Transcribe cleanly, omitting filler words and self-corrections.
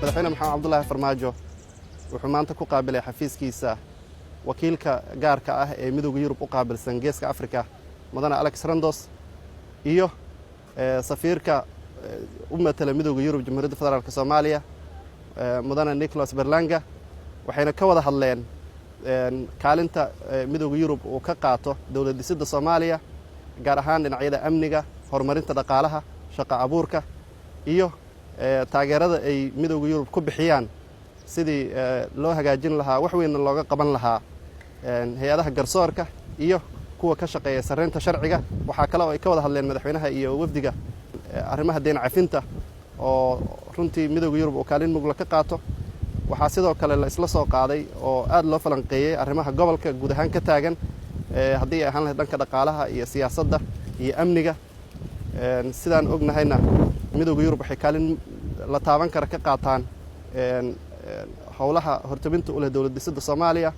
madaxweyne maxamed cabdullaahi farmaajo wuxuu maanta ku qaabilay xafiiskiisa wakiilka gaarka ah ee midowga Yurub u qaabilsan Geeska Afrika mudane Alex Randos iyo safiirka u matala midowga Yurub Jamhuuriyadda Federaalka Soomaaliya mudane Nicholas Berlanga waxayna ka wada hadleen kaalinta midowga Yurub uu ka qaato dawlad dhisidda Soomaaliya gaar ahaan dhinacyada amniga horumarinta dhaqaalaha shaqo abuurka iyo taageerada ay midowga Yurub ku bixiyaan sidii loo hagaajin lahaa wax weyn looga qaban lahaa hay'adaha garsoorka iyo kuwa ka shaqeeya sareynta sharciga waxa kale oo ay ka wada hadleen madaxweynaha iyo wafdiga arrimaha deyn cafinta oo runtii midowga Yurub oo kaalin mug la ka qaato waxaa sidoo kale la isla soo qaaday oo aad loo falanqeeyay arrimaha gobolka guud ahaan ka taagan haddii ay ahaan lahayd dhanka dhaqaalaha iyo siyaasadda iyo amniga sidaan ognahayna midowga Yurub waxay kaalin la taaban kara ka qaataan howlaha hortabinta u leh dawlad dhisidda Soomaaliya